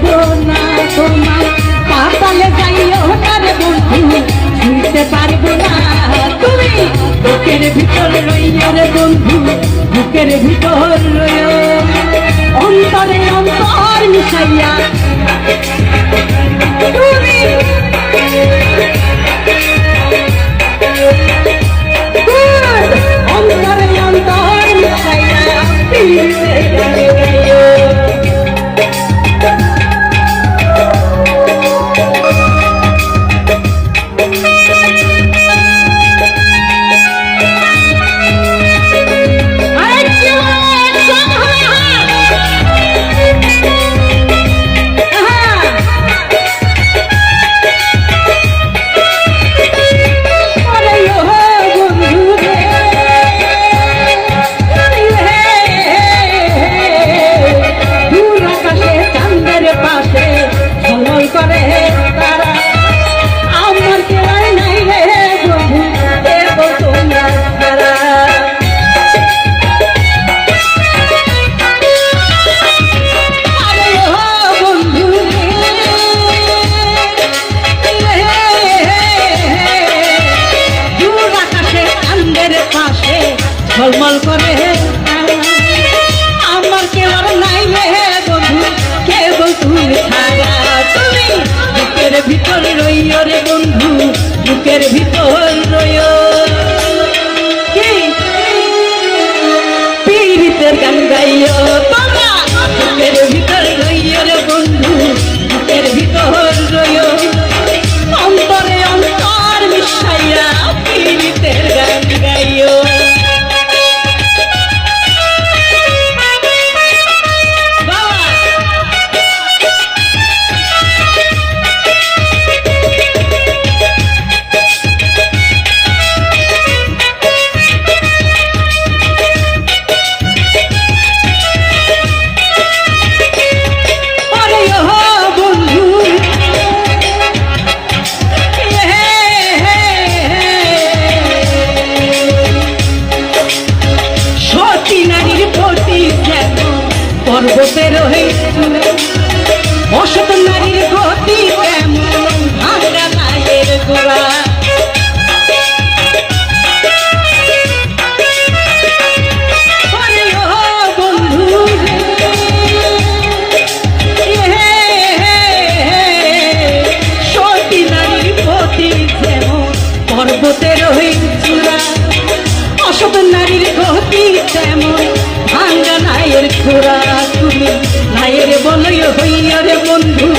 পারবো না তোমার পাতালে যাইও না রে বন্ধু ছুঁইতে পারবো না তুমি বুকের ভিতর রইও রে বন্ধু বুকের ভিতর রইও অন্তরে অন্তর মিশাইয়া তুমি অন্তরে অন্তর মিশাইয়া ঝলমল করে আমার কেউ আর নাই রে বন্ধু কেবল তুমি ছাড়া তুমি বুকের ভিতর রইও রে বন্ধু বুকের ভিতর রইও পীড়িতের গান গাইও তোমরা বুকের ভিতর রইও রে বন্ধু বুকের ভিতর রইও অন্তরে অন্তর মিশাইয়া পীড়িতের গান গাইও পর্বতের অসত নারীর গতি কেমন ভাঙা নায়ের গোড়া বন্ধু সতী নারীর গতি যেমন পর্বতের চূড়া অসত নারীর গতি তেমন ভাঙ্গা নায়ের খোরা তুমি নায়ের বলয় হইয়া রে বন্ধু